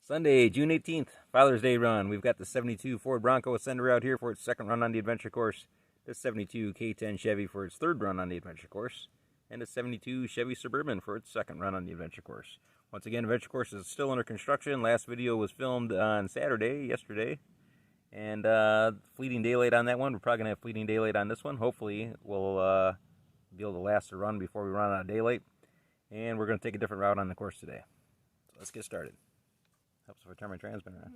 Sunday, June 18th, Father's Day run. We've got the 72 Ford Bronco Ascender out here for its second run on the adventure course, the 72 K10 Chevy for its third run on the adventure course, and the 72 Chevy Suburban for its second run on the adventure course. Once again, the adventure course is still under construction. Last video was filmed on Saturday, yesterday, and fleeting daylight on that one. We're probably going to have fleeting daylight on this one. Hopefully, we'll be able to last the run before we run out of daylight, and we're going to take a different route on the course today. So let's get started. Helps if I turn my transmitter on.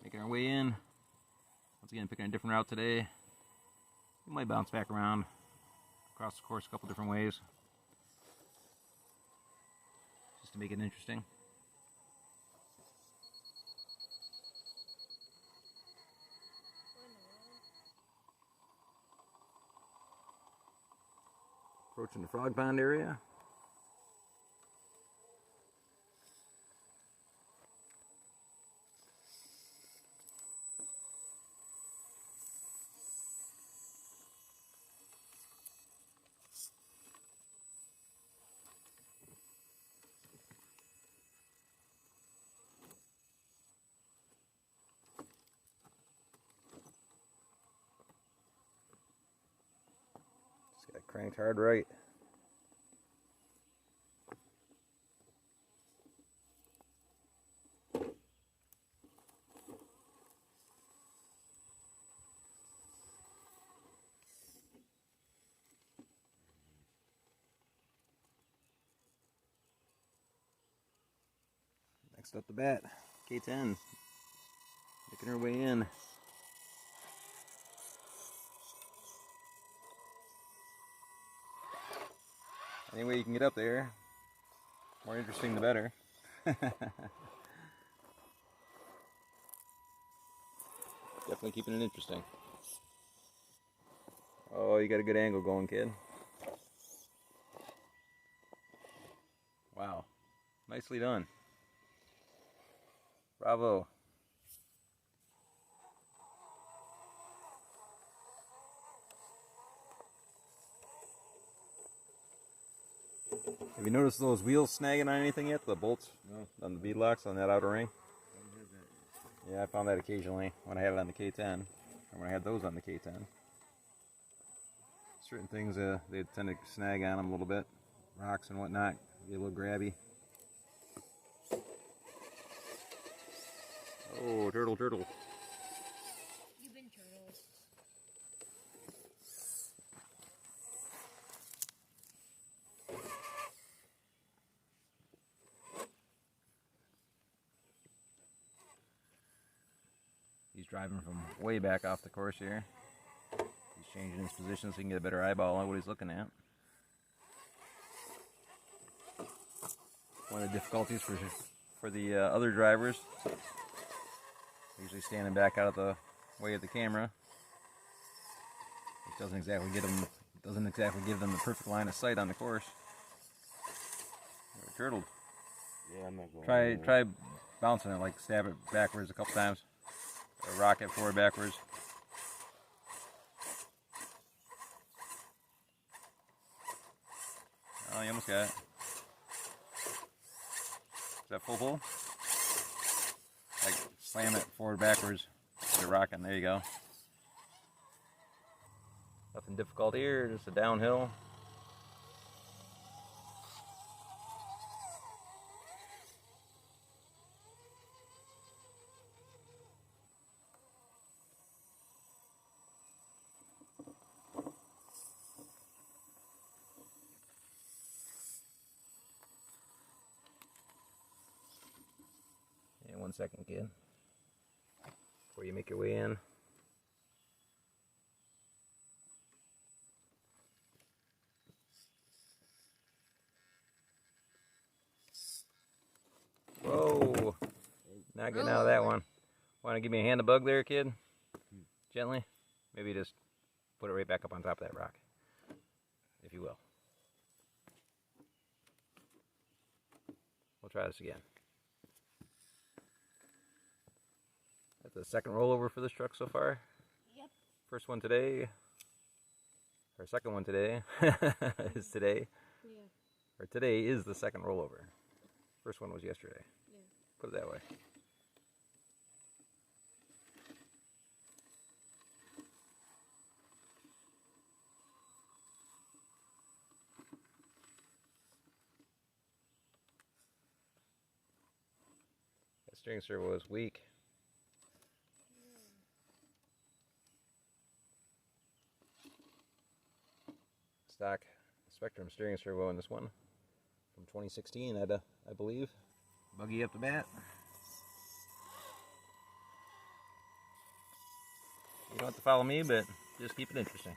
Making our way in. Once again, picking a different route today. We might bounce back around across the course a couple different ways, just to make it interesting. Approaching the frog pond area. Got cranked hard right. Next up the bat, K10, making her way in. Any way you can get up there, more interesting the better. Definitely keeping it interesting. Oh, you got a good angle going, kid. Wow, nicely done. Bravo. Have you noticed those wheels snagging on anything yet? The bolts on the bead locks on that outer ring? Yeah, I found that occasionally when I had it on the K10, or when I had those on the K10. Certain things, they tend to snag on them a little bit. Rocks and whatnot, get a little grabby. Oh, turtle, turtle. You've been turtles. He's driving from way back off the course here. He's changing his position so he can get a better eyeball on what he's looking at. One of the difficulties for the other drivers, usually standing back out of the way of the camera, which doesn't exactly give them the perfect line of sight on the course. They're turtled. Yeah, I'm not going. Try bouncing it, like stab it backwards a couple times, or rock it forward backwards. Oh, you almost got it. Is that full pull? Like slam it forward backwards. You're rocking. There you go. Nothing difficult here. Just a downhill. Yeah, 1 second, kid. Before you make your way in. Whoa! Not getting out of that one. Want to give me a hand of bug there, kid? Gently. Maybe just put it right back up on top of that rock, if you will. try this again. That's the second rollover for this truck so far. Yep. First one today, or second one today, is today. Yeah. Or today is the second rollover. First one was yesterday. Yeah. Put it that way. That steering servo is weak. Stock Spectrum steering servo in this one from 2016, I believe. Buggy up the bat. You don't have to follow me, but just keep it interesting.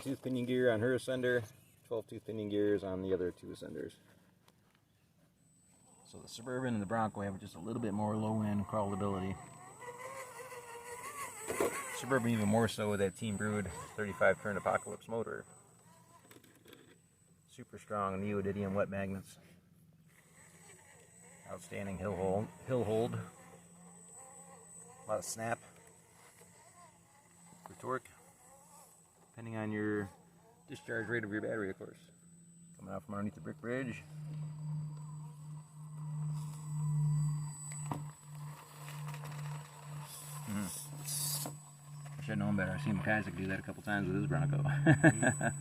Tooth pinion gear on her ascender, 12-tooth pinion gears on the other two ascenders. So the Suburban and the Bronco have just a little bit more low-end crawlability. Suburban even more so with that Team Brewed 35 turn Apocalypse motor. Super strong neodymium wet magnets. Outstanding hill hold. A lot of snap for torque. Depending on your discharge rate of your battery, of course. Coming out from underneath the brick bridge. I should have known better. I've seen Isaac do that a couple times with his Bronco. Let's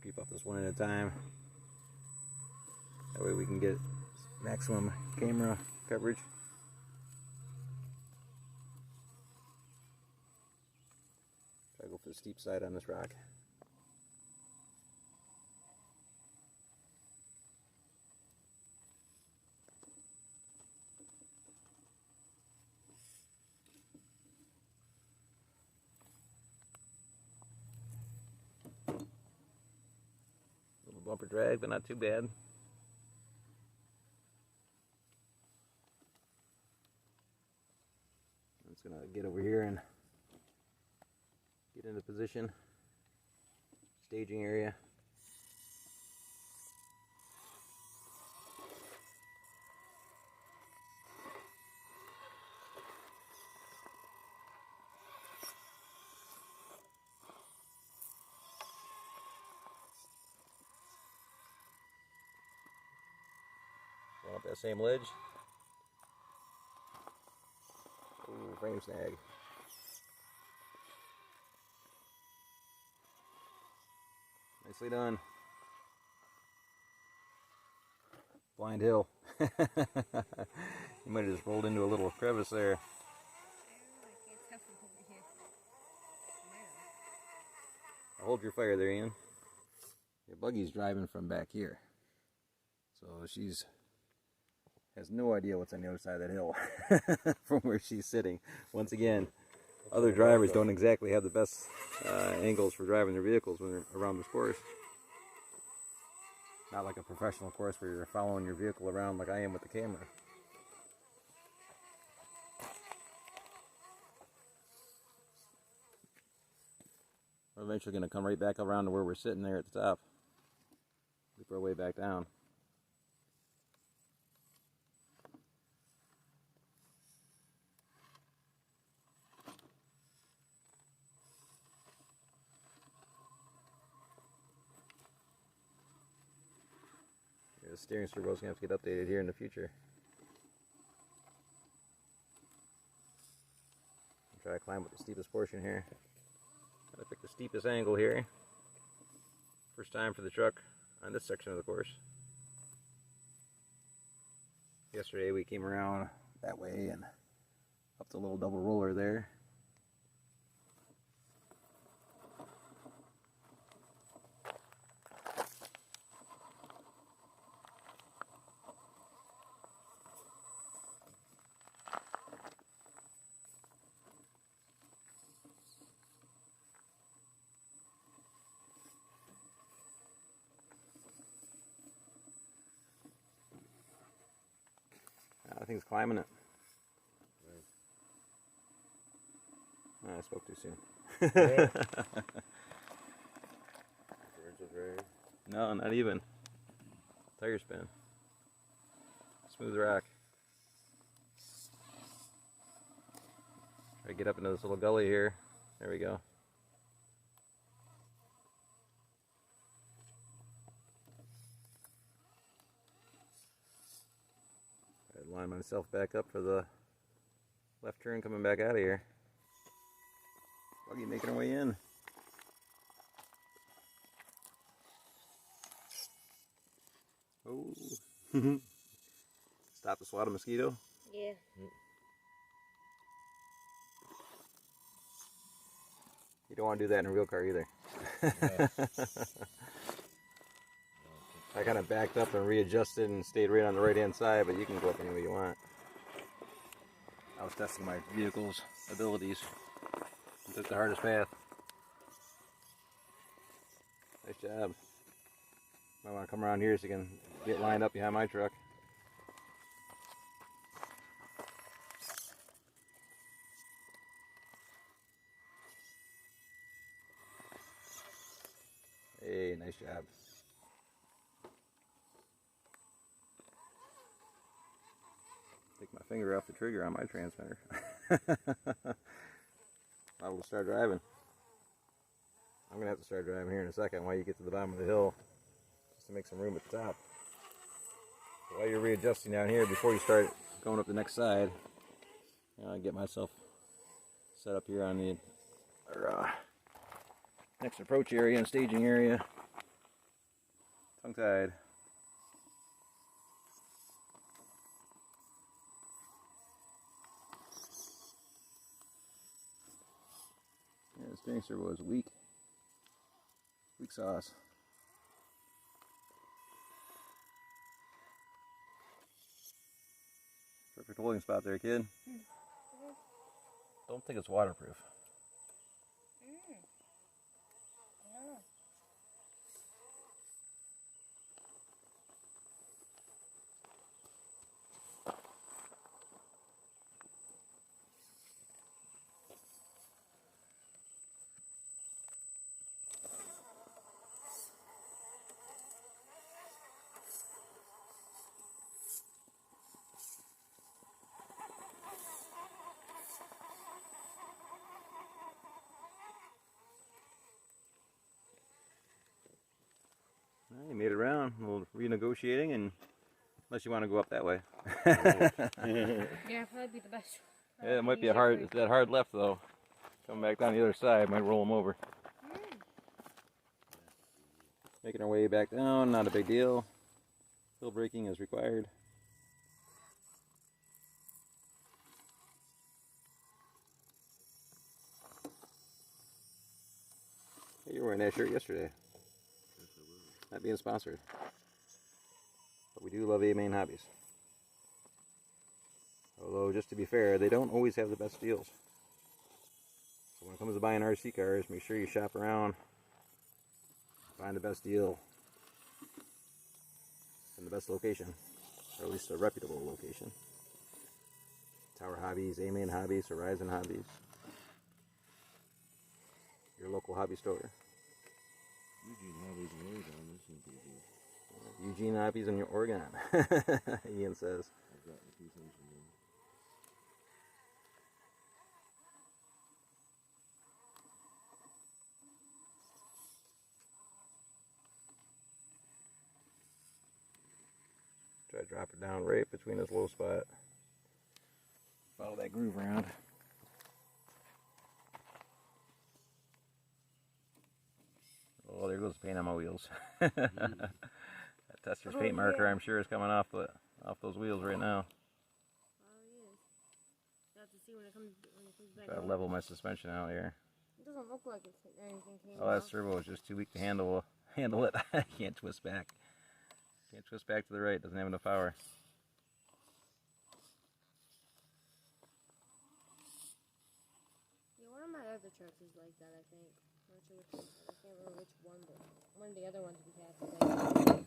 creep up this one at a time. That way we can get maximum camera coverage. Try to go for the steep side on this rock. Little bumper drag, but not too bad. I'm just gonna get over here and get into position, staging area. Going up that same ledge. Ooh, frame snag. Nicely done. Blind hill. You might have just rolled into a little crevice there. Hold your fire there, Ian. Your buggy's driving from back here. So she's has no idea what's on the other side of that hill from where she's sitting. Once again, other drivers don't exactly have the best angles for driving their vehicles when they're around this course. Not like a professional course where you're following your vehicle around like I am with the camera. We're eventually going to come right back around to where we're sitting there at the top. Loop our way back down. The steering servo is going to have to get updated here in the future. I'll try to climb up the steepest portion here. Try to pick the steepest angle here. First time for the truck on this section of the course. Yesterday we came around that way and up the little double roller there. thing's climbing it. Oh, I spoke too soon. No, not even. Tire spin. Smooth rock. Try to get up into this little gully here. There we go. I'd line myself back up for the left turn coming back out of here. Buggy making her way in. Oh. Stop to swat a mosquito. Yeah. You don't want to do that in a real car either. I kind of backed up and readjusted and stayed right on the right hand side, but you can go up any way you want. I was testing my vehicle's abilities and took the hardest path. Nice job. Might want to come around here so you can get lined up behind my truck. Hey, nice job. Take my finger off the trigger on my transmitter. Liable to start driving. I'm going to have to start driving here in a second while you get to the bottom of the hill, just to make some room at the top. So while you're readjusting down here, before you start going up the next side, I get myself set up here on the next approach area and staging area. Tongue-tied. Yeah, the steering servo is weak. Weak sauce. Perfect holding spot there, kid. Don't think it's waterproof. No. Well, you made it around. A little renegotiating, and unless you want to go up that way. Yeah, probably be the best. Yeah, it might be a hard. It's that hard left though. Coming back down the other side might roll them over. Making our way back down, not a big deal. Hill braking is required. Hey, you were wearing that shirt yesterday. Not being sponsored. But we do love A-Main Hobbies. Although, just to be fair, they don't always have the best deals. So when it comes to buying RC cars, make sure you shop around. Find the best deal. In the best location. Or at least a reputable location. Tower Hobbies, A-Main Hobbies, Horizon Hobbies. Your local hobby store. Eugene Hobbies in Oregon. Ian says. Try to drop it down right between this low spot. Follow that groove around. Oh, there goes the paint on my wheels. That Tester's paint marker, I'm sure, is coming off those wheels right now. Probably is. You'll have to see when it comes back. Try to level my suspension out here. It doesn't look like it's anything came Oh, that off. servo is just too weak to handle it. I can't twist back. Can't twist back to the right. Doesn't have enough power. Yeah, one of my other trucks is like that, I think. I'm not sure which one. I can't remember which one, but one of the other ones we had today.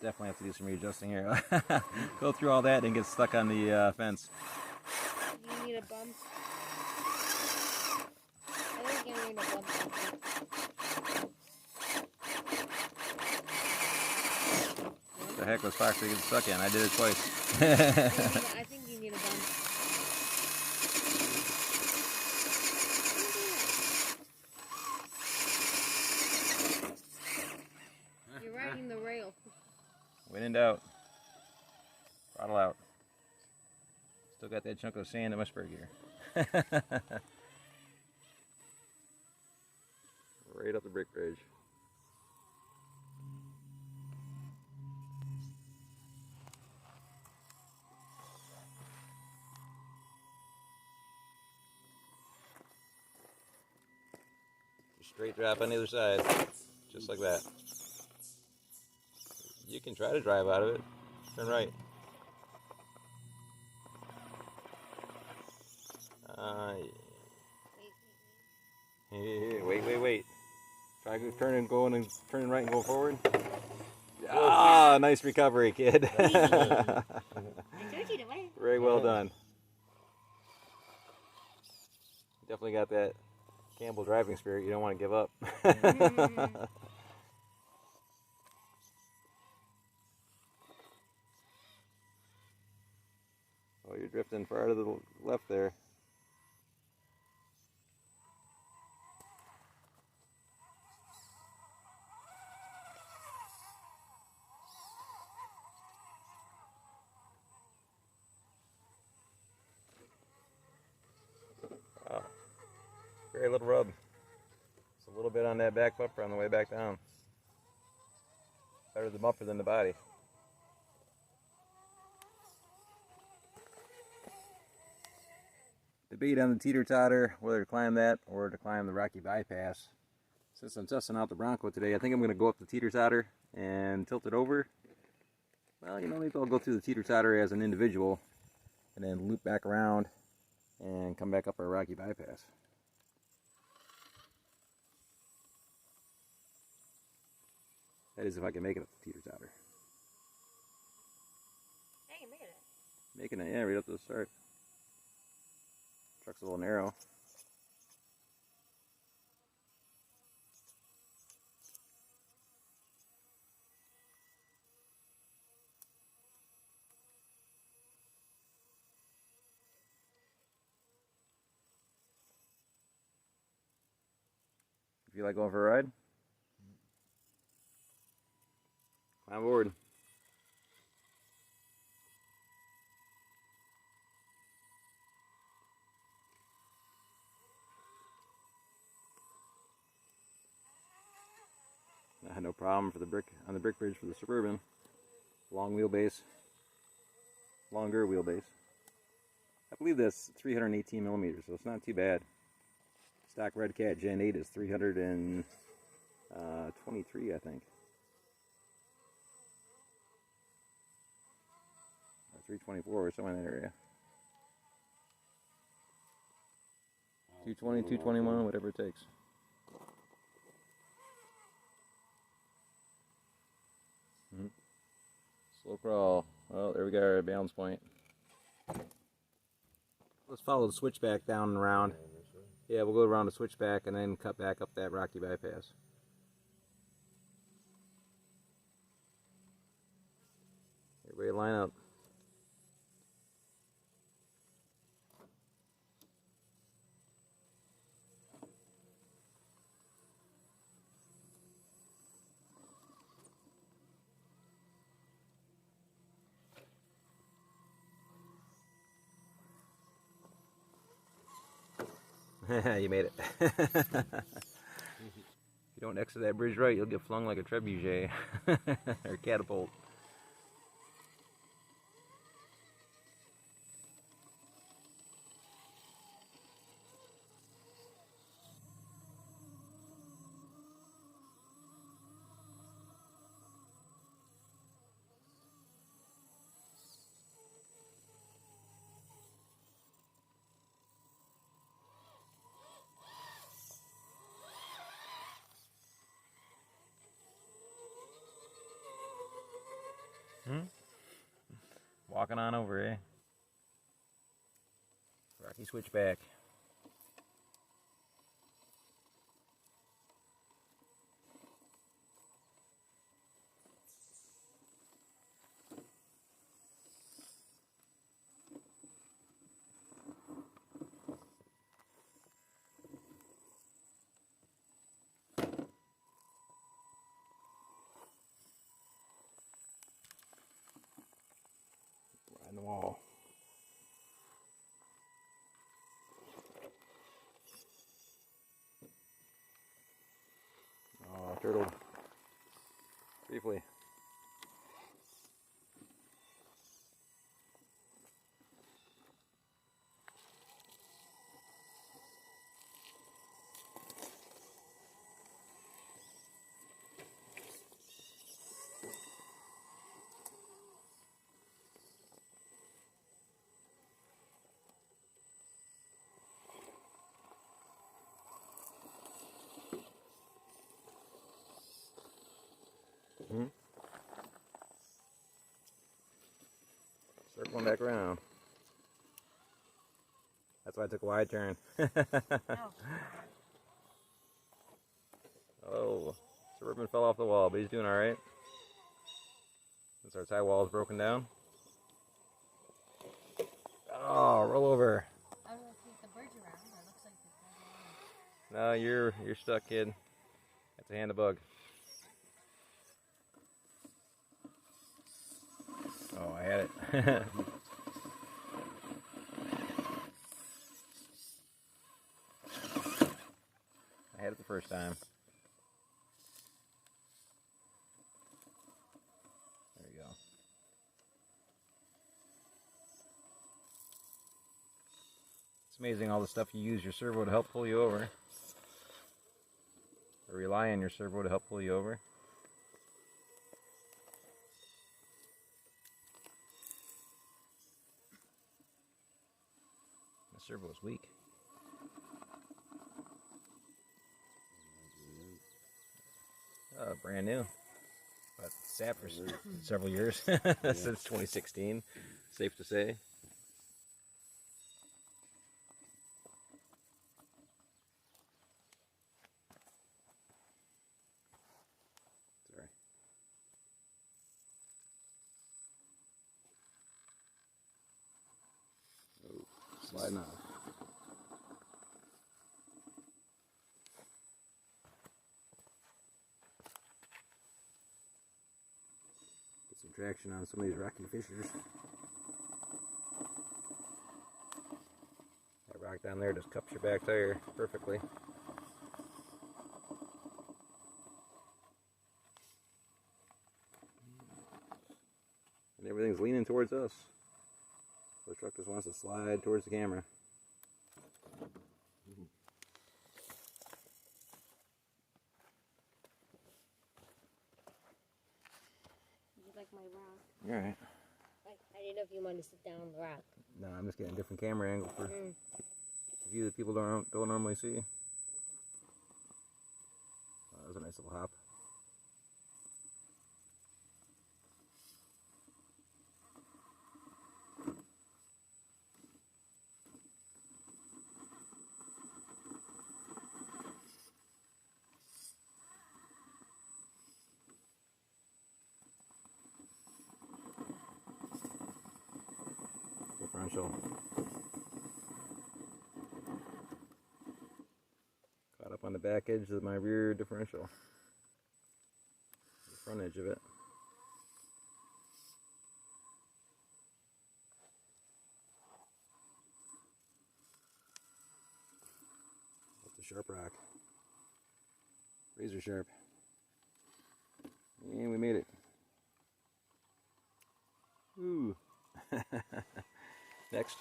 definitely have to do some readjusting here. Go through all that and get stuck on the fence. You need a bump. I think you need a bump. What the heck was Foxy getting stuck in? I did it twice. I think you need a bump. You're riding the rail. When in doubt, throttle out. Still got that chunk of sand in my spur gear. Right up the brick bridge. Straight drop on the other side, just like that. You can try to drive out of it. Turn right. Wait. Try to turn and going and turning right and go forward. Ah, nice recovery, kid. I told you to wait. Very well done. Definitely got that Campbell driving spirit. You don't want to give up. Oh, you're drifting far to the left there. Wow. Very little rub. Just a little bit on that back bumper on the way back down. Better the bumper than the body. Debate on the teeter-totter, whether to climb that or to climb the Rocky Bypass. Since I'm testing out the Bronco today, I think I'm going to go up the teeter-totter and tilt it over. Well, you know, maybe I'll go through the teeter-totter as an individual and then loop back around and come back up our Rocky Bypass. That is if I can make it up the teeter-totter. Hey, you made it. Making it, yeah, right up to the start. Truck's a little narrow. If you like going for a ride, climb aboard. I had no problem for the brick on the brick bridge for the Suburban. Long wheelbase, longer wheelbase. I believe that's 318 millimeters, so it's not too bad. Stock Red Cat Gen 8 is 323, I think. Or 324, or somewhere in that area. 220, 221, whatever it takes. Slow crawl. Oh, there we go, our balance point. Let's follow the switchback down and around. Yeah, we'll go around the switchback and then cut back up that Rocky Bypass. Everybody line up. You made it. If you don't exit that bridge right, you'll get flung like a trebuchet or catapult. Walking on over, eh? Rocky switchback. Riding the wall. Oh, turtle. Briefly. Circling back around. That's why I took a wide turn. Oh, Suburban fell off the wall, but he's doing all right. Since our tie wall is broken down. Oh, roll over. I'm gonna take the bridge around. It looks like the bridge. No, you're stuck, kid. That's a hand of bug. Oh, I had it. I had it the first time. There you go. It's amazing all the stuff you use your servo to help pull you over. Or rely on your servo to help pull you over. The servo is weak. Brand new. But sat for several years. Since 2016. Safe to say. Sorry. Oh, sliding off. Get some traction on some of these rocky fissures. That rock down there just cups your back tire perfectly. And everything's leaning towards us. So the truck just wants to slide towards the camera. You like my rock? Alright. I didn't know if you wanted to sit down on the rock. No, I'm just getting a different camera angle for a view that people don't normally see. Oh, that was a nice little hop. Differential. Caught up on the back edge of my rear differential. The front edge of it. That's a sharp rock. Razor sharp. And we made it. Ooh. Next.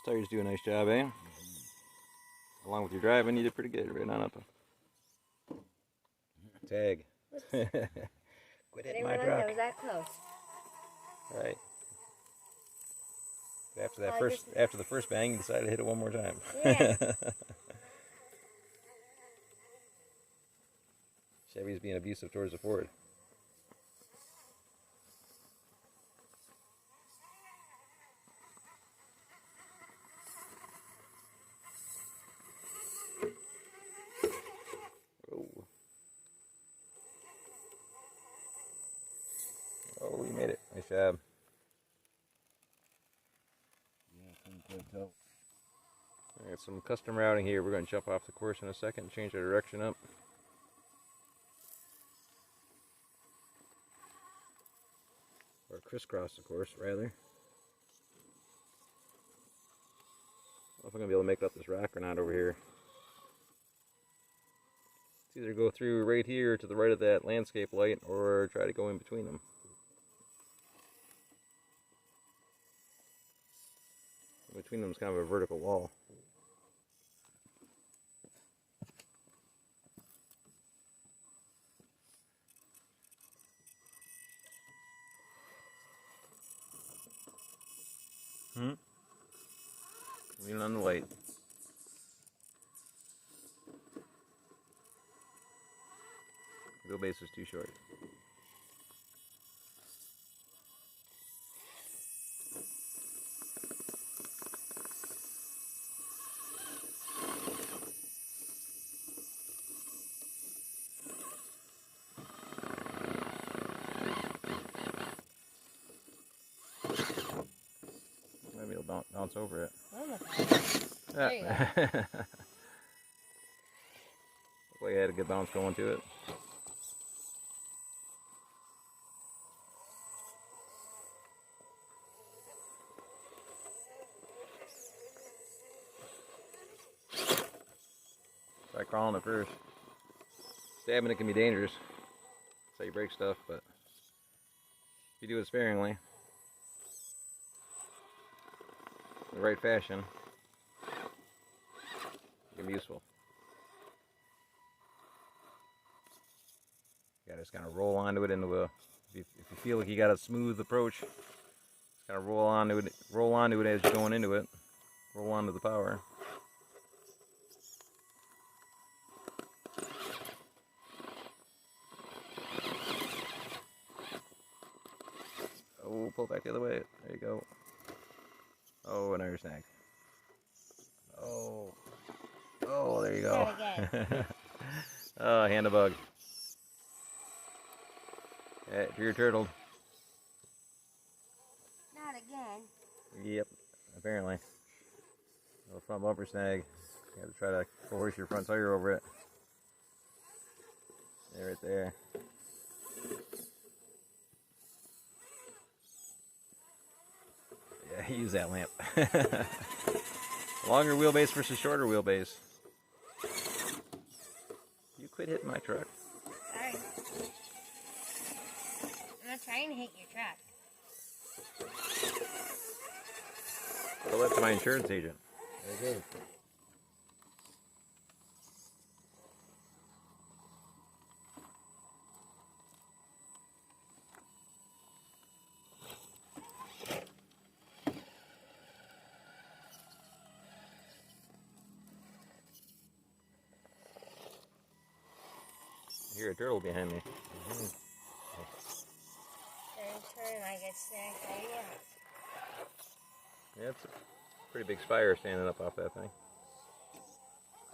Those tires do a nice job, eh? Along with your driving, you did pretty good. Right on up. Tag. Quit I hitting didn't my realize truck. I was that close. Right. But after that I after the first bang, you decided to hit it one more time. Yeah. Chevy's being abusive towards the Ford. Oh. Oh, we made it. Nice job. Yeah, I think that's help. Alright, some custom routing here. We're going to jump off the course in a second, change our direction up. Or crisscross the course, rather. I don't know if I'm going to be able to make up this rock or not over here. It's either go through right here to the right of that landscape light or try to go in between them. Between them is kind of a vertical wall. Leaning on the light. Wheelbase is too short. Maybe it'll bounce over it. There you go. Well, you had a good bounce going to it. Try crawling it first. Stabbing it can be dangerous. That's how you break stuff, but if you do it sparingly, in the right fashion, it can be useful. You gotta just kind of roll onto it into a. If you feel like you got a smooth approach, just kind of roll onto it as you're going into it. Roll onto the power. Oh, pull back the other way. There you go. Oh, another snag. Oh. Oh, there you go. Try it again. Oh, hand a bug. Yeah, you're turtled. Not again. Yep, apparently. Little front bumper snag. You have to try to force your front tire over it. Yeah, right there. Yeah, use that lamp. Longer wheelbase versus shorter wheelbase. You quit hitting my truck. Sorry. I'm not trying to hit your truck. Well, that's my insurance agent. Very good. I hear a turtle behind me. Turn, I get snagged by you. Yeah, it's a pretty big spire standing up off that thing.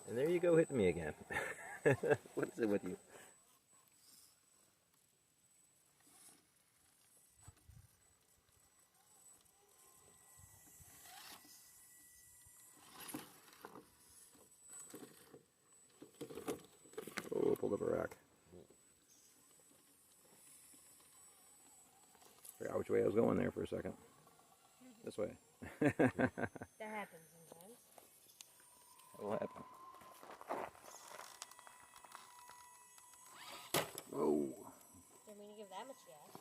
And there you go, hitting me again. What is it with you? Oh, pulled up a rock. Forgot which way I was going there for a second. This way. That happens sometimes. That will happen. Whoa. Didn't mean to give that much gas.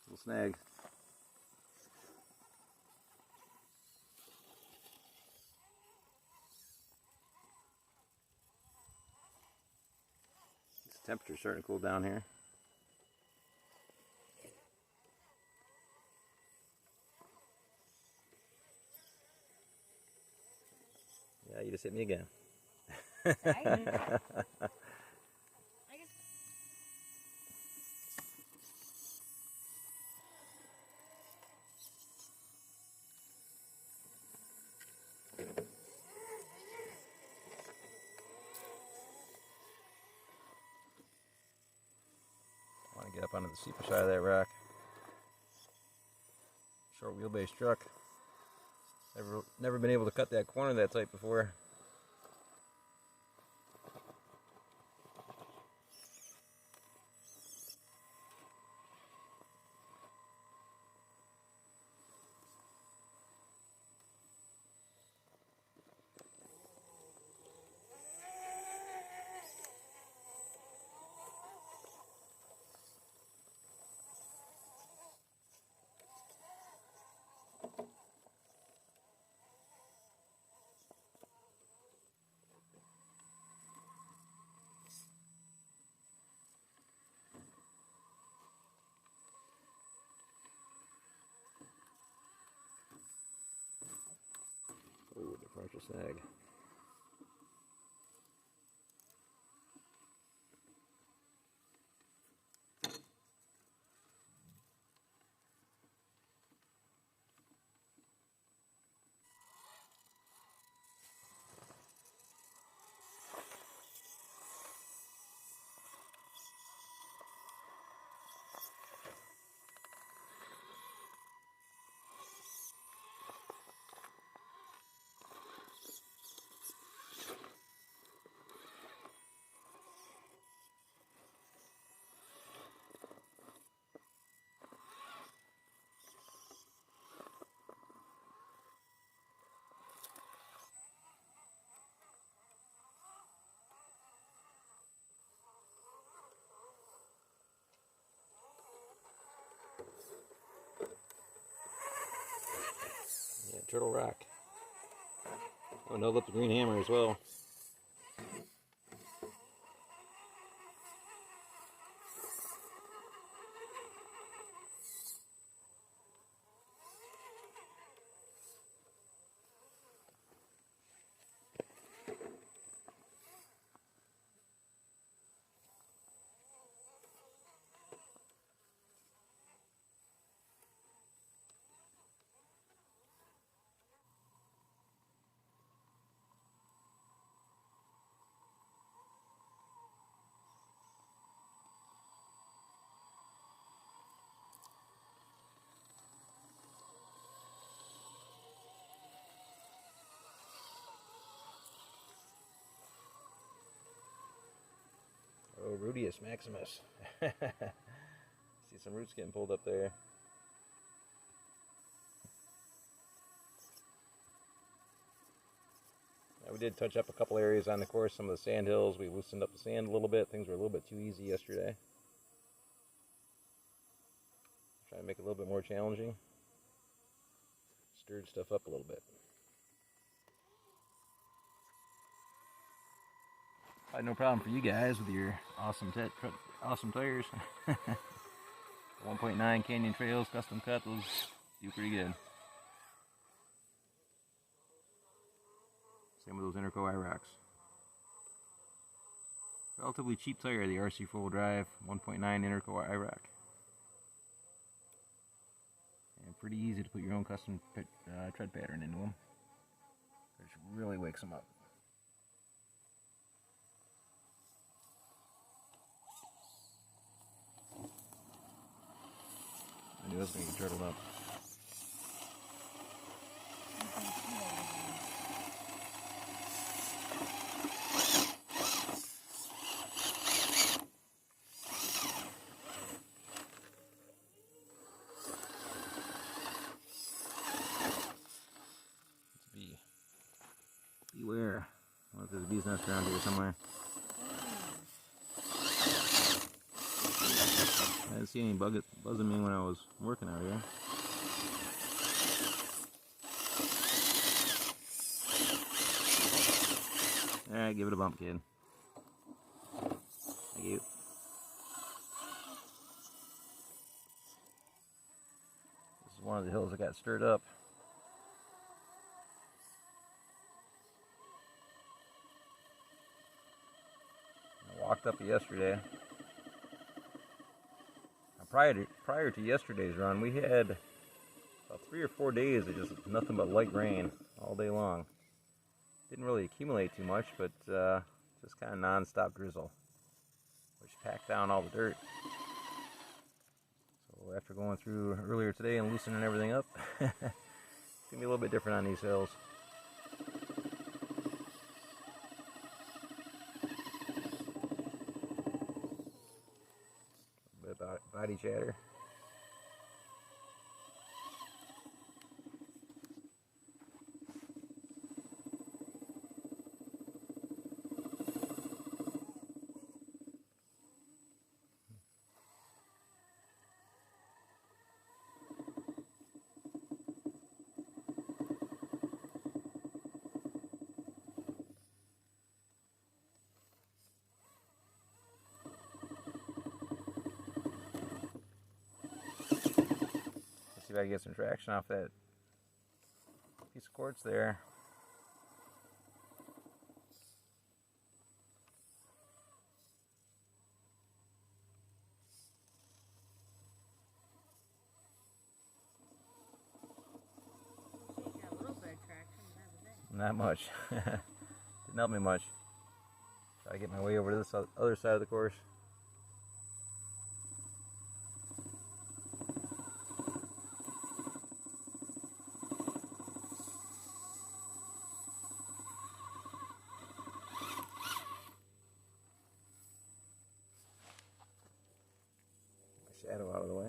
Little snag. Temperature's starting to cool down here. Yeah, you just hit me again. I guess. I want to get up onto the steeper side of that rock. Short wheelbase truck. Never been able to cut that corner that tight before. Ooh, differential snag. Yeah, Turtle Rock. Oh, no, look, the green hammer as well. Oh, Rudius Maximus. See some roots getting pulled up there. We did touch up a couple areas on the course, some of the sand hills. We loosened up the sand a little bit. Things were a little bit too easy yesterday. Trying to make it a little bit more challenging. Stirred stuff up a little bit. Probably no problem for you guys with your awesome tires. 1.9 Canyon Trails custom cut, those do pretty good. Same with those Interco IROCs. Relatively cheap tire, the RC 4-wheel drive 1.9 Interco IROC. And pretty easy to put your own custom tread pattern into them, which really wakes them up. I knew I was going to get turtled up. Beware. I wonder if there's a bee's nest around here somewhere. I didn't see any buzzing me when I was working out here. Alright, give it a bump, kid. Thank you. one of the hills that got stirred up. I walked up it yesterday. Now, prior to yesterday's run, we had about 3 or 4 days of just nothing but light rain all day long. Didn't really accumulate too much, but just kind of non-stop drizzle, which packed down all the dirt. So after going through earlier today and loosening everything up, it's going to be a little bit different on these hills. A bit of body chatter. See if I can get some traction off that piece of quartz there. She got a little bit of traction, and that was it. Not much. Didn't help me much. Try to get my way over to this other side of the course. Shadow out of the way.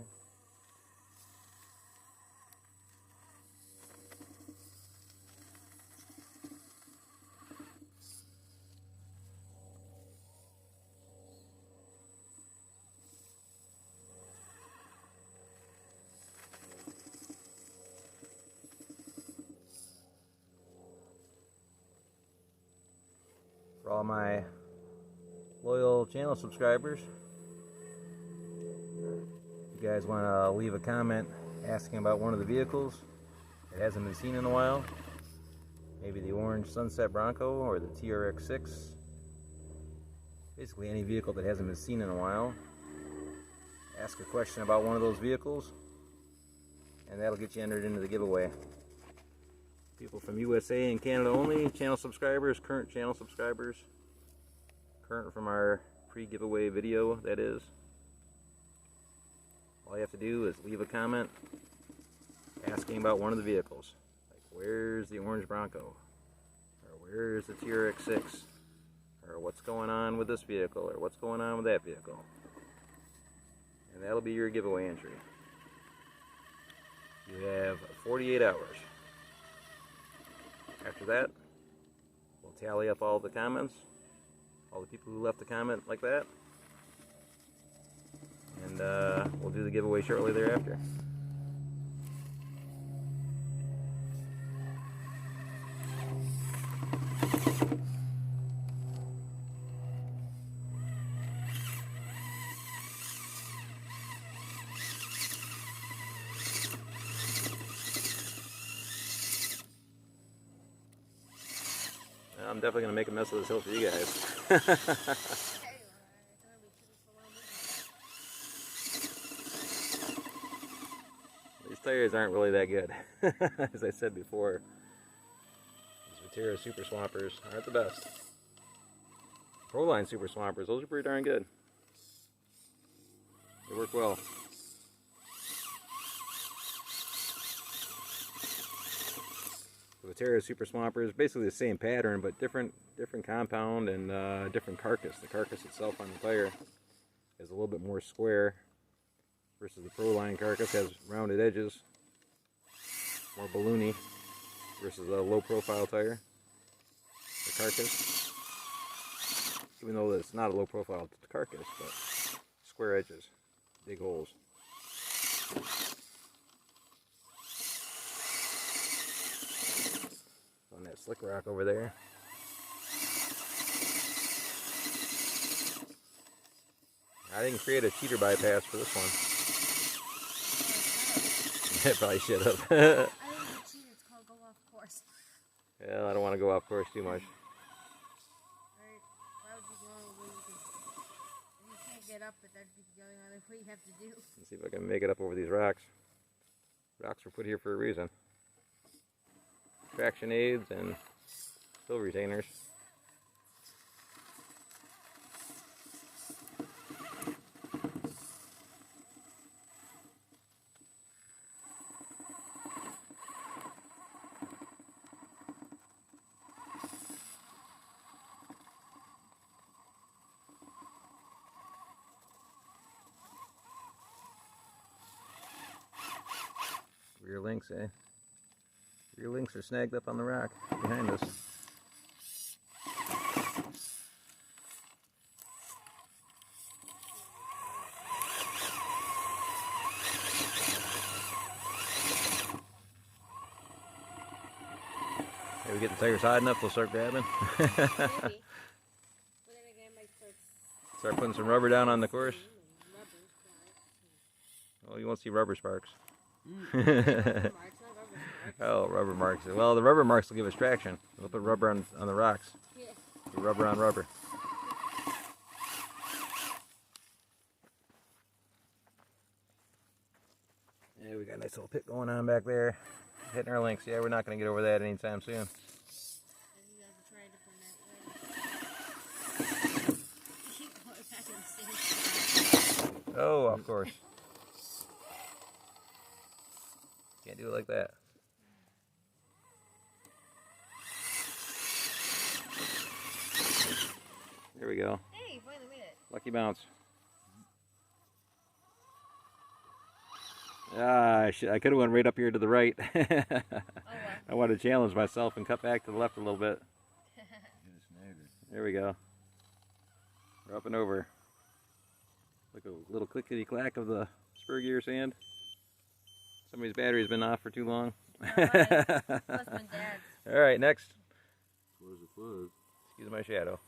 For all my loyal channel subscribers, if you guys want to leave a comment asking about one of the vehicles that hasn't been seen in a while, maybe the orange Sunset Bronco or the TRX6, basically any vehicle that hasn't been seen in a while, ask a question about one of those vehicles and that'll get you entered into the giveaway. People from USA and Canada only, channel subscribers, current channel subscribers, current from our pre-giveaway video, that is. All you have to do is leave a comment asking about one of the vehicles. Like, where's the orange Bronco? Or where's the TRX6? Or what's going on with this vehicle? Or what's going on with that vehicle? And that'll be your giveaway entry. You have 48 hours. After that, we'll tally up all the comments, all the people who left a comment like that, and we'll do the giveaway shortly thereafter. I'm definitely going to make a mess of this hill for you guys. These tires aren't really that good. As I said before, these Viterra Super Swampers aren't the best. Proline Super Swampers, those are pretty darn good. They work well. The Viterra Super Swampers, basically the same pattern, but different compound and different carcass. The carcass itself on the tire is a little bit more square, versus the Proline carcass has rounded edges, more balloony, versus a low profile tire. The carcass, even though it's not a low profile carcass, but square edges, big holes. On that slick rock over there. I didn't create a cheater bypass for this one. Probably should have. I think it's cheater. It's called go off course. Well, I don't want to go off course too much. Right? Why would you go where you can? If you can't get up, but that'd be the only other way you have to do. Let's see if I can make it up over these rocks. Rocks were put here for a reason. Traction aids and fill retainers. Rear links, eh? Rear links are snagged up on the rock behind us. Hey, we get the tires hot enough, we'll start grabbing. Maybe. But then again, I might Start putting some rubber down on the course. rubber sparks. Well, you won't see rubber sparks. Rubber marks, not rubber sparks. Oh, rubber marks. Well, the rubber marks will give us traction. We'll put rubber on the rocks. Yeah. Rubber on rubber. Yeah, we got a nice little pit going on back there. Hitting our links. Yeah, we're not going to get over that anytime soon. And you guys are trying to put that way. Keep going back in the same. Oh, of course. Can't do it like that. There we go. Hey, you finally made it. Lucky bounce. Ah, I could have went right up here to the right. Oh, well. I wanted to challenge myself and cut back to the left a little bit. Get a snagger. There we go. We're up and over. Look, a little clickety clack of the spur gear sand. Somebody's battery's been off for too long. Must have been Dad's. All right, next. Close the close. Excuse my shadow.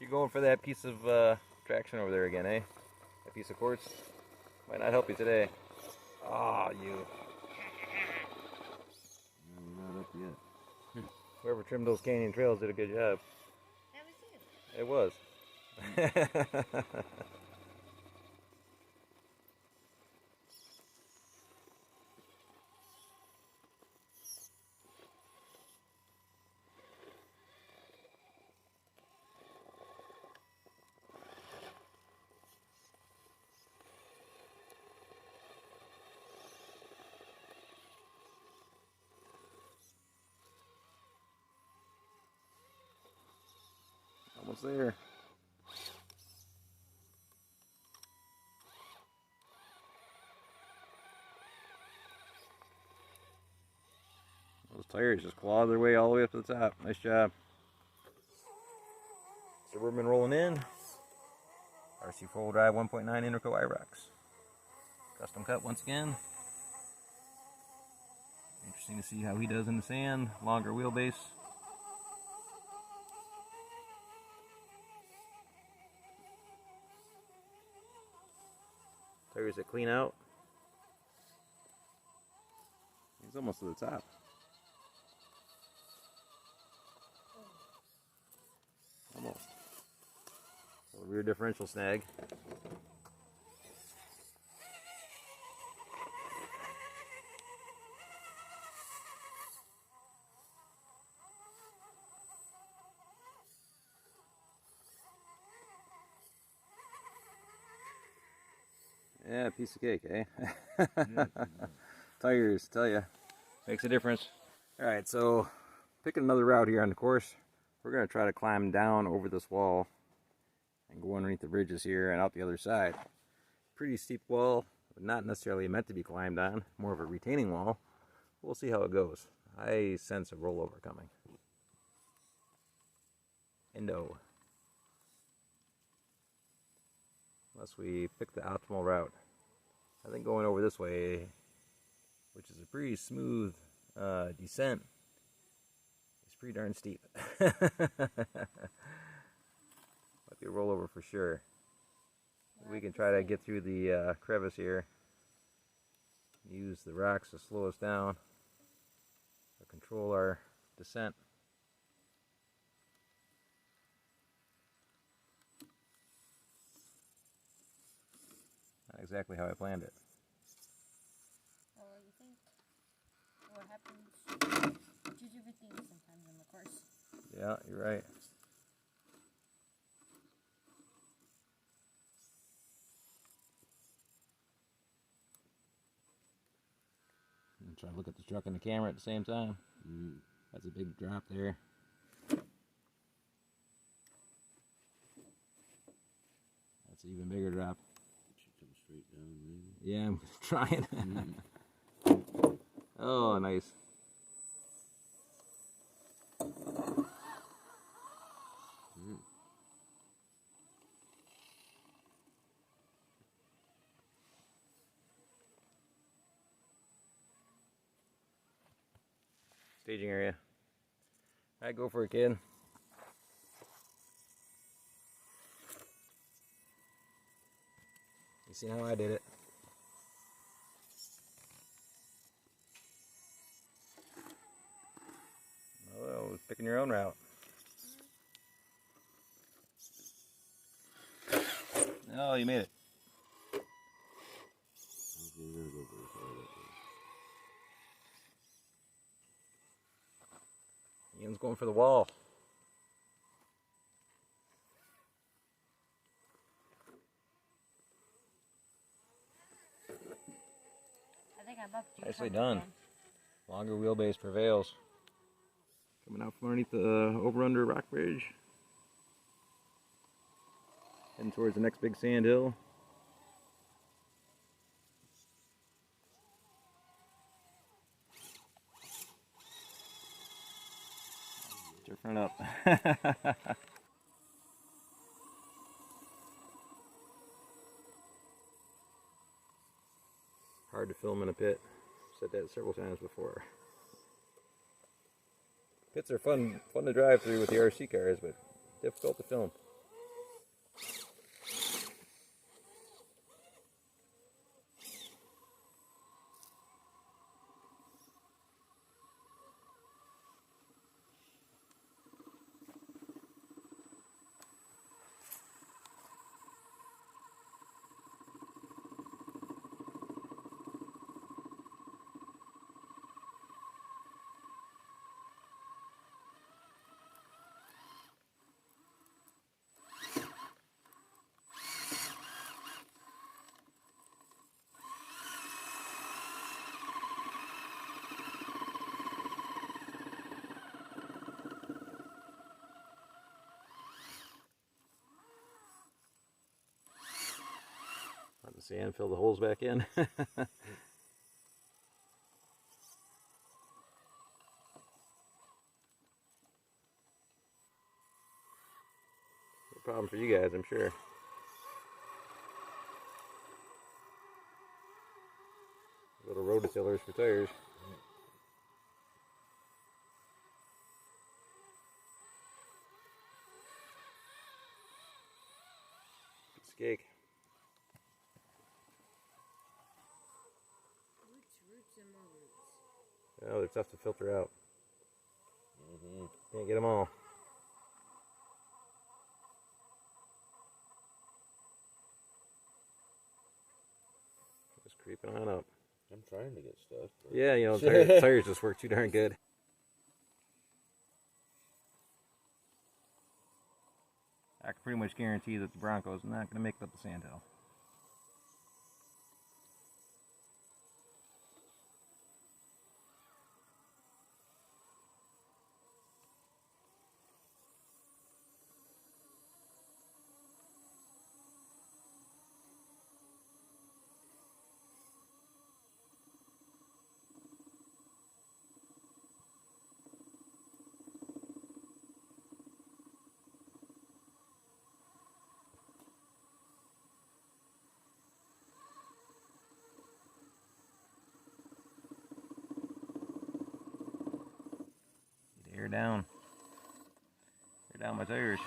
You're going for that piece of traction over there again, eh? That piece of quartz. Might not help you today. Ah, you. No, we're not up yet. Whoever trimmed those canyon trails did a good job. That was it. It was. Almost there. Those tires just claw their way all the way up to the top. Nice job. Suburban rolling in. RC 4-wheel drive 1.9 Interco IROX. Custom cut once again. Interesting to see how he does in the sand. Longer wheelbase. Tires that clean out. He's almost to the top. Almost. So rear differential snag. Yeah, piece of cake, eh? Tires, tell ya, makes a difference. All right, so picking another route here on the course. We're gonna try to climb down over this wall and go underneath the bridges here and out the other side. Pretty steep wall, but not necessarily meant to be climbed on. More of a retaining wall. We'll see how it goes. I sense a rollover coming. Endo. Unless we pick the optimal route. I think going over this way, which is a pretty smooth descent, is pretty darn steep. Might be a rollover for sure. We can try to get through the crevice here. Use the rocks to slow us down, to control our descent. Not exactly how I planned it. Well, you think what happens? Choose everything sometimes on the course. Yeah, you're right. I'm trying to look at the truck and the camera at the same time. That's a big drop there. That's an even bigger drop. It should come straight down, maybe. Yeah, I'm trying. Oh, nice. Staging area. Alright, go for it, kid. You see how I did it? Oh, picking your own route. Oh, you made it. You're gonna go very far that way. Ian's going for the wall. I think I'm up to Nicely something done. again. Longer wheelbase prevails. Coming out from underneath the over-under rock bridge. Heading towards the next big sand hill. Get your front up. Hard to film in a pit. Said that several times before. Pits are fun to drive through with the RC cars, but difficult to film. Let the sand fill the holes back in. No problem for you guys, I'm sure. Little rototillers for tires. Piece of cake. Roots, and more roots. Oh, they're tough to filter out. Can't get them all. Just creeping on up. I'm trying to get stuff. Yeah, you know, tires just work too darn good. I can pretty much guarantee that the Bronco's not going to make it up the sandhill. Air down. Air down my tires.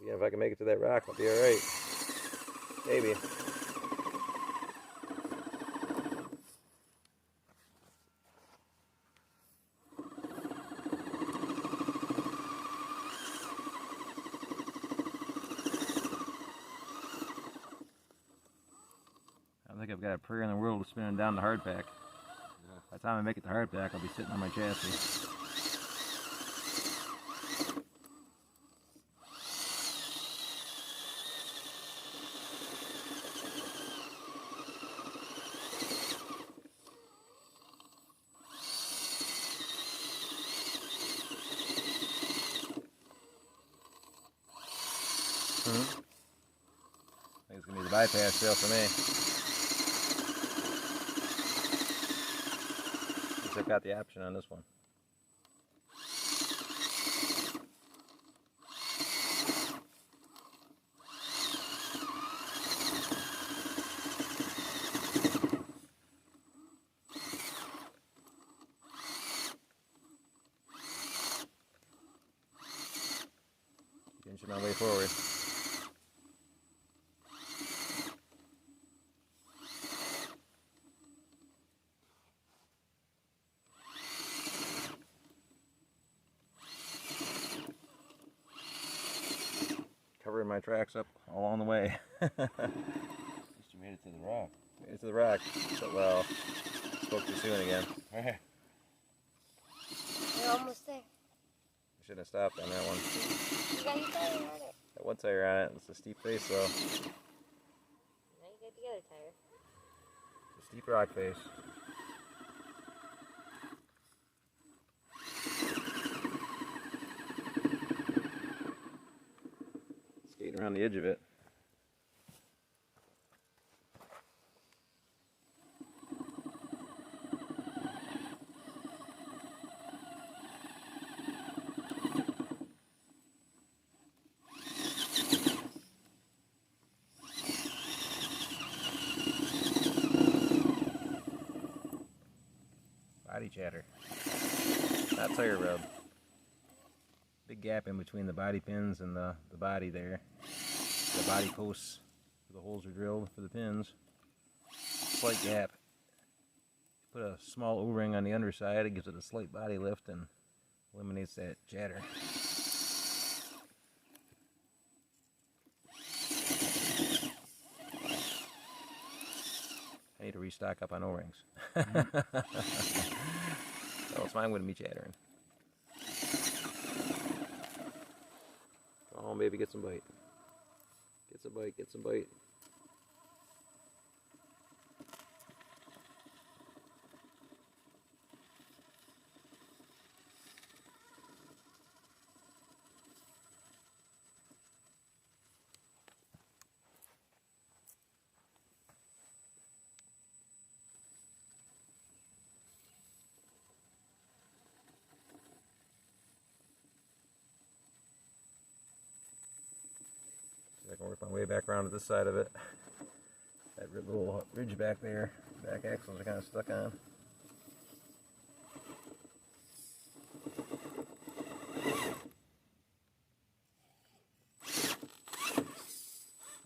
Yeah, if I can make it to that rock, I'll be alright. Maybe. I don't think I've got a prayer in the world of spinning down the hard pack. By the time I make it to hard pack, I'll be sitting on my chassis. I think it's going to be the bypass trail for me. At least I've got the option on this one. Inching my way forward. Covering my tracks up all along the way. At least you made it to the rock. Made it to the rock. But, well, spoke too soon again. You're almost there. I shouldn't have stopped on that one. You got your tire on it. That one tire on it. It's a steep face though. Now you got the other tire. It's a steep rock face. Skating around the edge of it. Body chatter. Not tire rub. Big gap in between the body pins and the body there. The body posts where the holes are drilled for the pins. Slight gap. Put a small O-ring on the underside, it gives it a slight body lift and eliminates that chatter. I need to restock up on O-rings. Else mine wouldn't be chattering. Come on, baby, get some bite. Get some bite, get some bite. I can work my way back around to this side of it. That little ridge back there, back axles are kind of stuck on.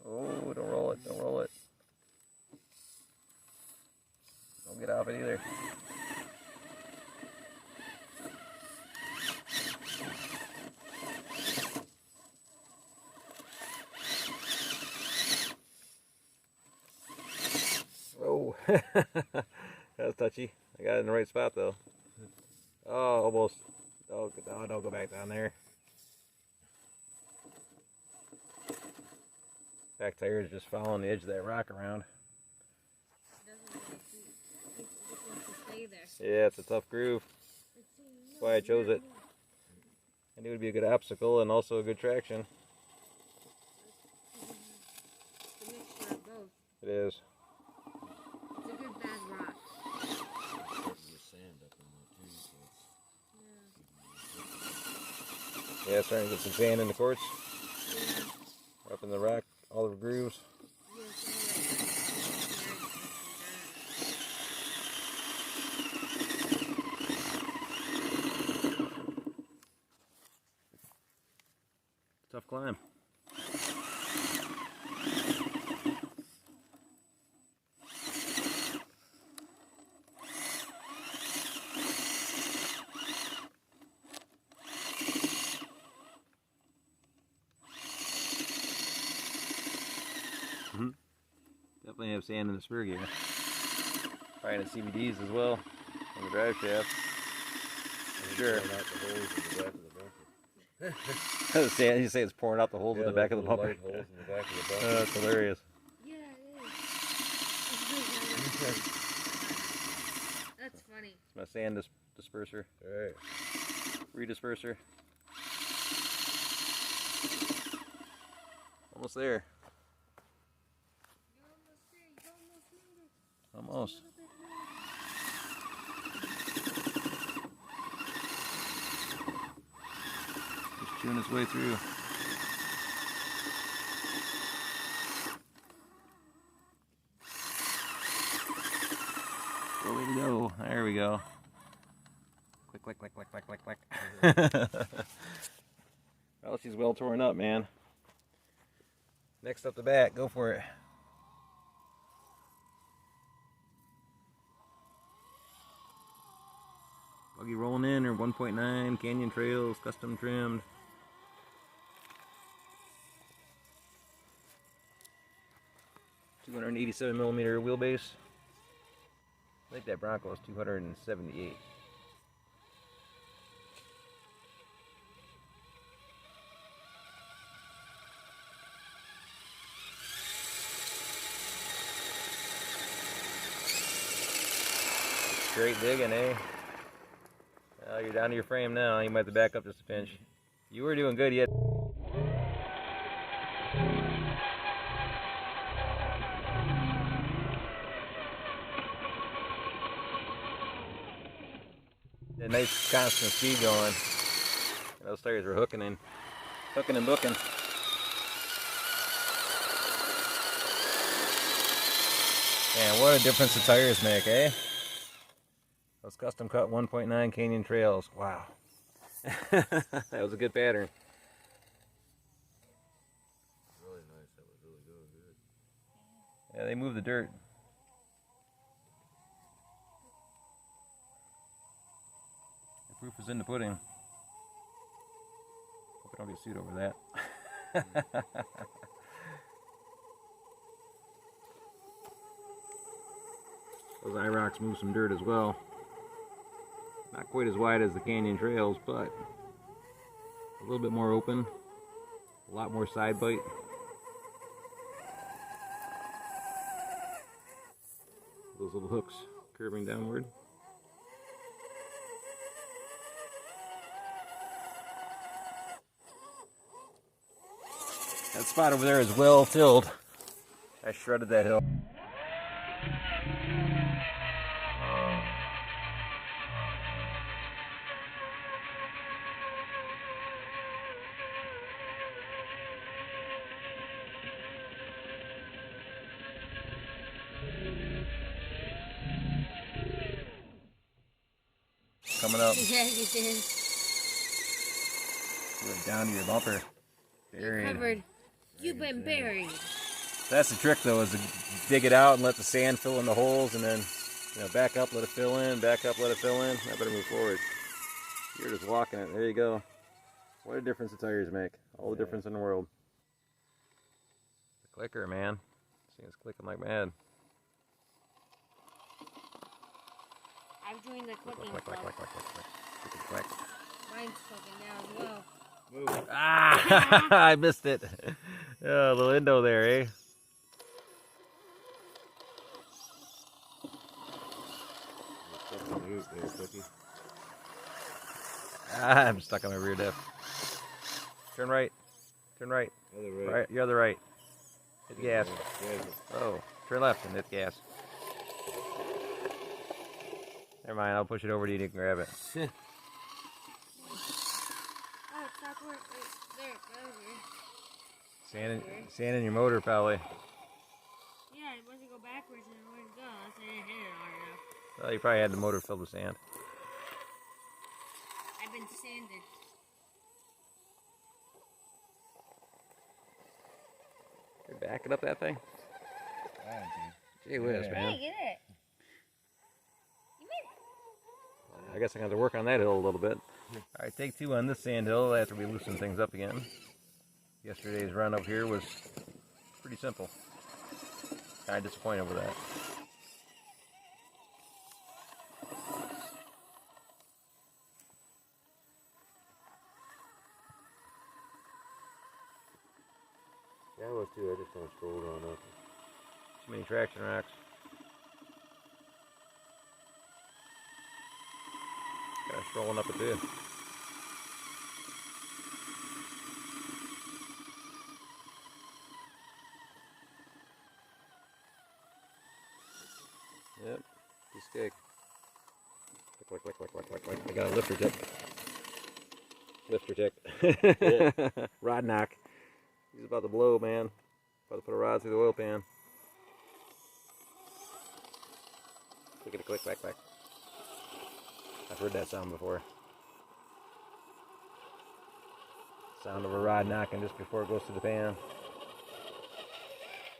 Oh, don't roll it, don't roll it. Don't get off it either. Oh, that was touchy. I got it in the right spot though. Oh, almost. Oh, don't go back down there. Back tire is just following the edge of that rock around. It doesn't really keep, it just wants to stay there. Yeah, it's a tough groove. That's why I chose it. I knew it would be a good obstacle and also a good traction. It's a mixture of both. It is. It's a good bad rock. There's sand up in there too, so Yeah, starting to get some sand in the quartz. Yeah. Up in the rock, all the grooves. Yeah, some of that Tough climb. Definitely have sand in the spur gear. Probably in the CVDs as well on the drive shaft. Sure. Pouring out the holes in the back of the bumper. Sand, you say it's pouring out the holes in the back of the those little bumper. light holes in the back of the bumper. That's hilarious. Yeah, it is. That's funny. It's my sand disperser, Alright. redisperser. Almost there. You're almost there. You almost made it. Almost. A little bit more. Just chewing its way through. Where we go? There we go. Click, click, click, click, click, click, click. Well, she's well torn up, man. Next up the back, go for it. Buggy rolling in, or 1.9, Canyon Trails, custom trimmed. $287mm wheelbase. I think that Bronco is 278. Straight digging, eh? Well, you're down to your frame now. You might have to back up just a pinch. You were doing good yet. A nice constant speed going. Those tires were hooking and booking. Man, what a difference the tires make, eh? Those custom cut 1.9 Canyon Trails. Wow. That was a good pattern. Really nice. That was really good. Yeah, they moved the dirt. The proof is in the pudding. Hope I don't get sued over that. Those IROCs move some dirt as well. Not quite as wide as the Canyon Trails, but a little bit more open. A lot more side bite. Those little hooks curving downward. That spot over there is well tilled. I shredded that hill. Coming up. Yeah, you did. Went down to your bumper. You're covered. You've been buried. That's the trick, though, is to dig it out and let the sand fill in the holes, and then, you know, back up, let it fill in, back up, let it fill in. I better move forward. You're just walking it. There you go. What a difference the tires make. All the difference in the world. The clicker, man. See, it's clicking like mad. I've joined the clicking Click, click, club. click, click, click, click, click, click. Mine's clicking now as well. Move. Ah! I missed it. Oh, a little endo there, eh? Move there, Cookie. Ah, I'm stuck on my rear diff. Turn right. Turn right. Other right. Right. Your other right. Hit gas. Yeah. Oh, turn left and hit gas. Never mind, I'll push it over to you and you can grab it. Oh, it stopped working. There, it's over. Sand in your motor, probably. Yeah, it wants to go backwards and where to go. Unless I didn't hit it hard enough. Well, you probably had the motor filled with sand. I've been sanded. You're backing up that thing? Gee whiz, Yeah. man. Hey, get it. You made it. I guess I'm going to have to work on that hill a little bit. Alright, take two on this sand hill after we loosen things up again. Yesterday's run up here was pretty simple. Kind of disappointed with that. Yeah, I was too. I just don't scroll down nothing. Too many traction racks. Got strolling up it too. Yep, piece of cake. Click, click, click, click, click, click. I got a lifter tick. Lifter tick. Rod knock. He's about to blow, man. About to put a rod through the oil pan. Clickety click, back, back. I've heard that sound before. Sound of a rod knocking just before it goes through the pan.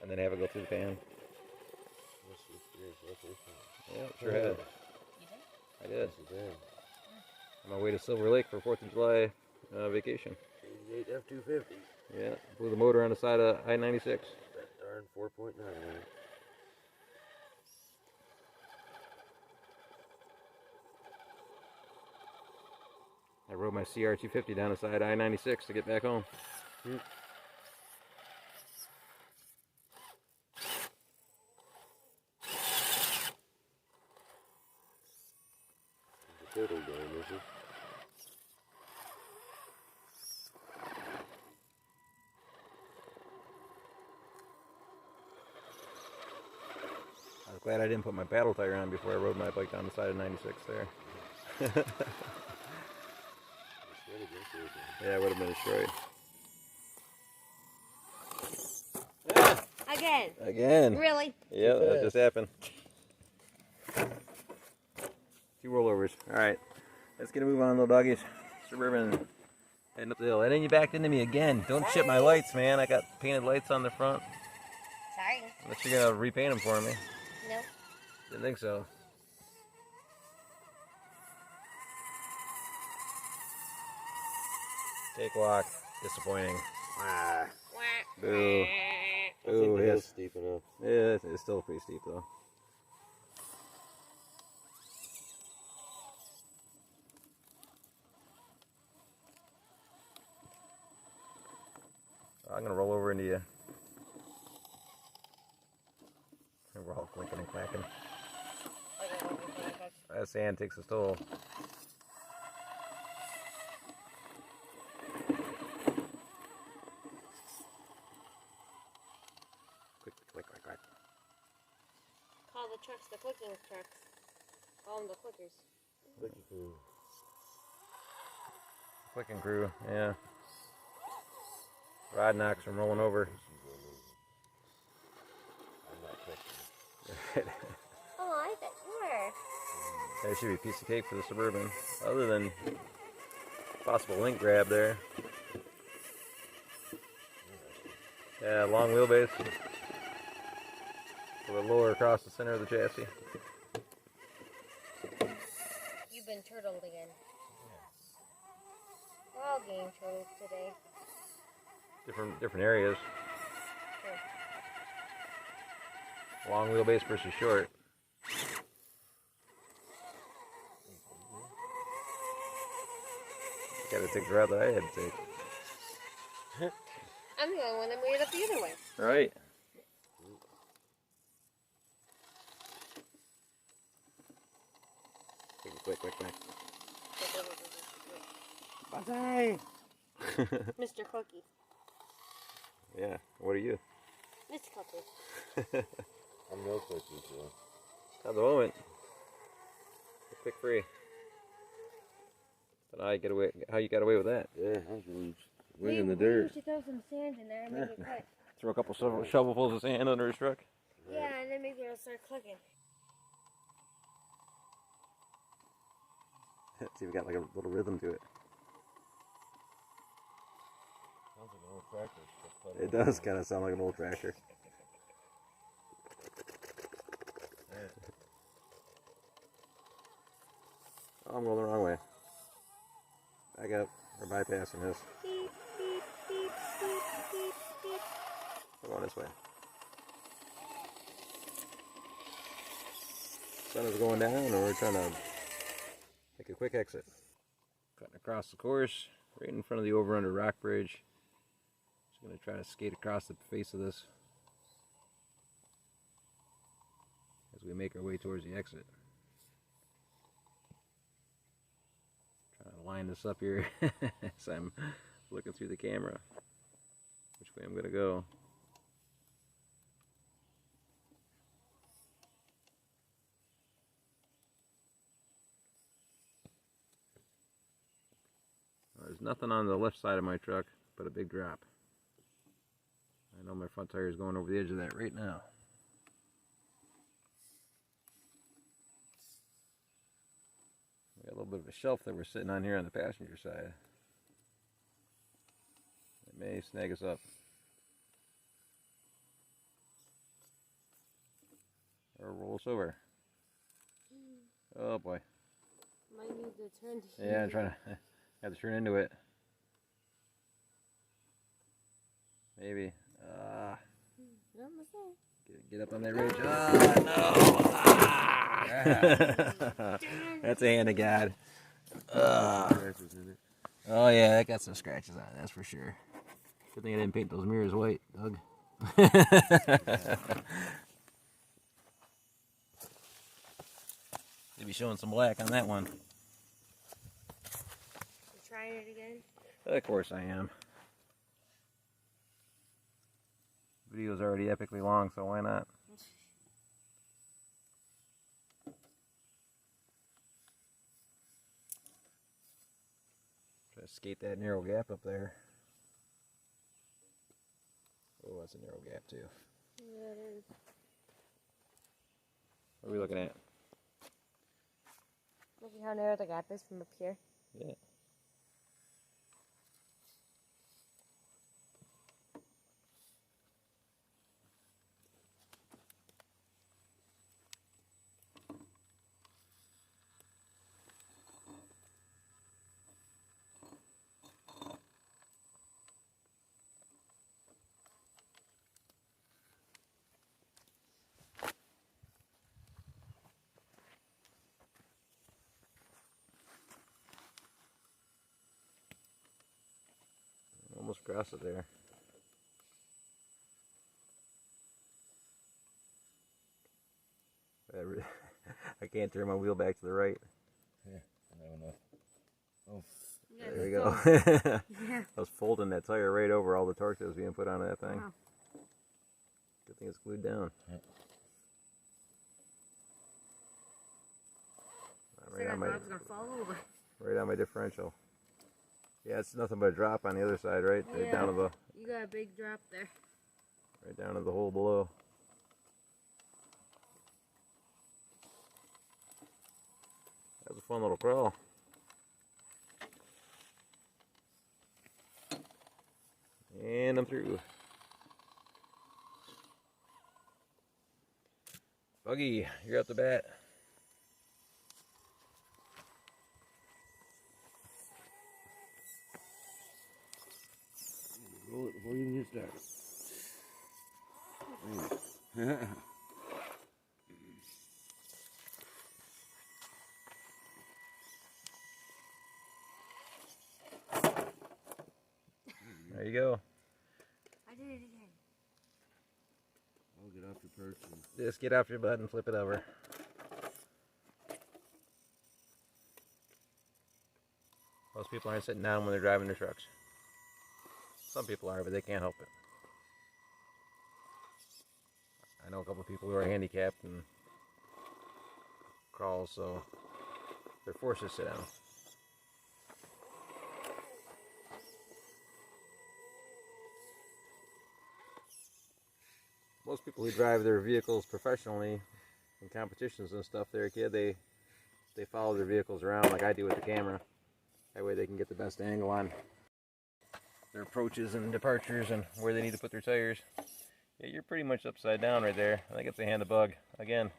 And then have it go through the pan. Yeah, sure had. I did. On my way to Silver Lake for 4th of July vacation. 88 F250. Yeah, blew the motor on the side of I-96. That darn 4.9. I rode my CR250 down the side of I-96 to get back home. Turtle game, is it? I was glad I didn't put my paddle tire on before I rode my bike down the side of 96 there. Yeah, I would have been destroyed. Again. Again. Really? Yeah, that just happened. 2 rollovers. Alright, let's get a move on, little doggies. Suburban heading up the hill. And then you backed into me again. Don't chip my lights, man. I got painted lights on the front. Sorry. Unless you're going to repaint them for me. Nope. Didn't think so. Take walk. Disappointing. Ah, Boo. I think Boo. the hill's Yes. steep enough. Yeah, it's still pretty steep though. I'm gonna roll over into you. And we're all clinking and clacking. That sand takes its toll. Click, click, click, click. Call the trucks the clicking trucks. Call them the clickers. Clicky crew. Clicking crew, yeah. Rod knocks from rolling over. I'm not touching Oh, I bet you were. That should be a piece of cake for the Suburban. Other than possible link grab there. Yeah, long wheelbase. With a lower across the center of the chassis. You've been turtled again. We're all getting turtled today. Different areas. Sure. Long wheelbase versus short. Gotta take the route that I had to take. I'm the only one that made it up the other way. Right. Quick, quick, quick. Bye. Mr. Cookie. Yeah, what are you? Mr. Cookie. I'm no cookie, so. At the moment. Quick free. But how you got away with that? Yeah, I was winging the dirt. You should throw some sand in there and make it click. Throw a couple shovelfuls of sand under his truck. Yeah, and then maybe it'll start clicking. See, we got like a little rhythm to it. Sounds like an old tractor. It does kind of sound like an old tractor. Oh, I'm going the wrong way. Back up. We're bypassing this. Beep, beep, beep, beep, beep, beep. We're going this way. Sun is going down and we're trying to make a quick exit. Cutting across the course, right in front of the over-under rock bridge. Just going to try to skate across the face of this as we make our way towards the exit. Trying to line this up here as I'm looking through the camera which way I'm going to go. There's nothing on the left side of my truck but a big drop. I know my front tire is going over the edge of that right now. We got a little bit of a shelf that we're sitting on here on the passenger side. It may snag us up. Or roll us over. Oh boy. Might need to turn to Yeah, I'm trying to have to turn into it. Maybe. Get up on that ridge. Oh no! Ah. That's a hand of God. Oh yeah, that got some scratches on it, that's for sure. Good thing I didn't paint those mirrors white, Doug. You'll be showing some black on that one. You trying it again? Of course I am. Video's already epically long, so why not? Try to skate that narrow gap up there. Oh, that's a narrow gap too. Yeah, it is. What are we looking at? Look at how narrow the gap is from up here. Yeah. Almost across it there. I can't turn my wheel back to the right. Yeah, I don't know. Oh, Yeah, There we go. Yeah. I was folding that tire right over all the torque that was being put on that thing. Wow. Good thing it's glued down. Yeah. Right on gonna fall over. Right on my differential. Yeah, it's nothing but a drop on the other side, right? Right Yeah. down to the You got a big drop there. right down to the hole below. That was a fun little crawl. And I'm through. Buggy, you're up the bat. roll it before you even get started. There you go. I did it again. I'll get off your perch and Just get off your butt and flip it over. Most people aren't sitting down when they're driving their trucks. Some people are, but they can't help it. I know a couple of people who are handicapped and crawl, so they're forced to sit down. Most people who drive their vehicles professionally in competitions and stuff, they're a kid, they follow their vehicles around like I do with the camera. That way they can get the best angle on their approaches and departures and where they need to put their tires. Yeah, you're pretty much upside down right there. I think it's a hand of bug again.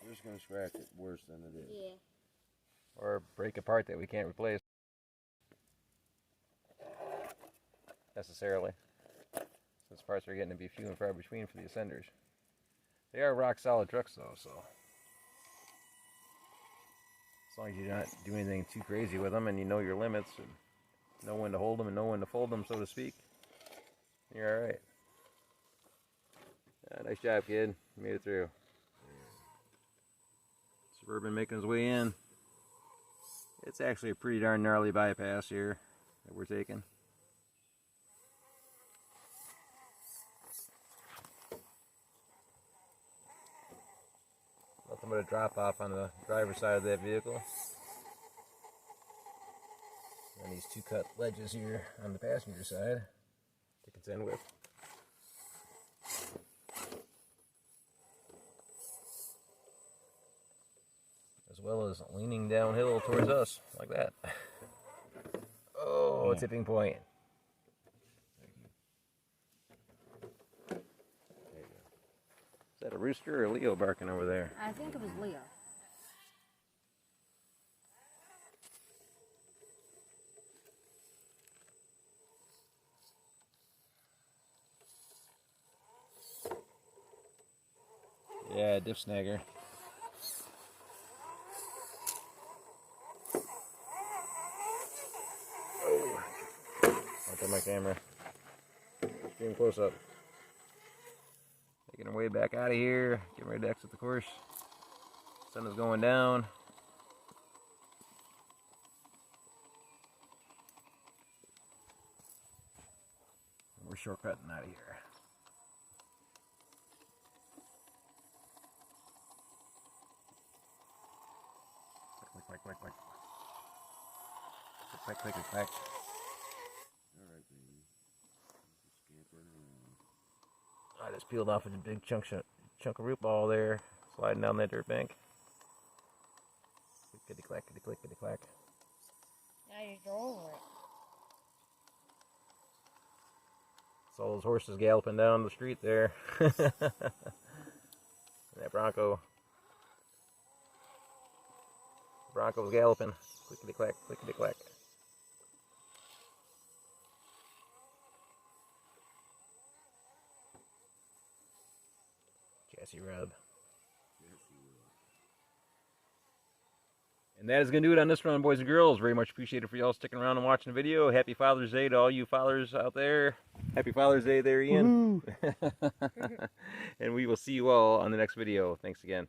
we're just gonna scratch it worse than it is. Yeah. Or break a part that we can't replace necessarily, since parts are getting to be few and far between for the Ascenders. They are rock solid trucks though, so As long as you don't do anything too crazy with them and you know your limits and know when to hold them and know when to fold them, so to speak, you're alright. Nice job, kid. Made it through. Suburban making his way in. It's actually a pretty darn gnarly bypass here that we're taking. Nothing but a drop off on the driver's side of that vehicle. And these two cut ledges here on the passenger side to contend with. As well as leaning downhill towards us, like that. Oh, tipping point. Is that a rooster or a Leo barking over there? I think it was Leo. Yeah, diff snagger. Oh, look at my camera. Extreme close up. Making our way back out of here. Getting ready to exit the course. Sun is going down. We're shortcutting out of here. Click, click, click. Click, click, click, click. Alright, baby. Scampering around. I just peeled off a big chunk of root ball there, sliding down that dirt bank. Clickety clack, clickety clack. Now you go over it. Saw those horses galloping down the street there. And that Bronco. Bronco's galloping. Clickety clack, clickety clack. Chassis rub. And that is going to do it on this run, boys and girls. Very much appreciated for y'all sticking around and watching the video. Happy Father's Day to all you fathers out there. Happy Father's Day there, Ian. And we will see you all on the next video. Thanks again.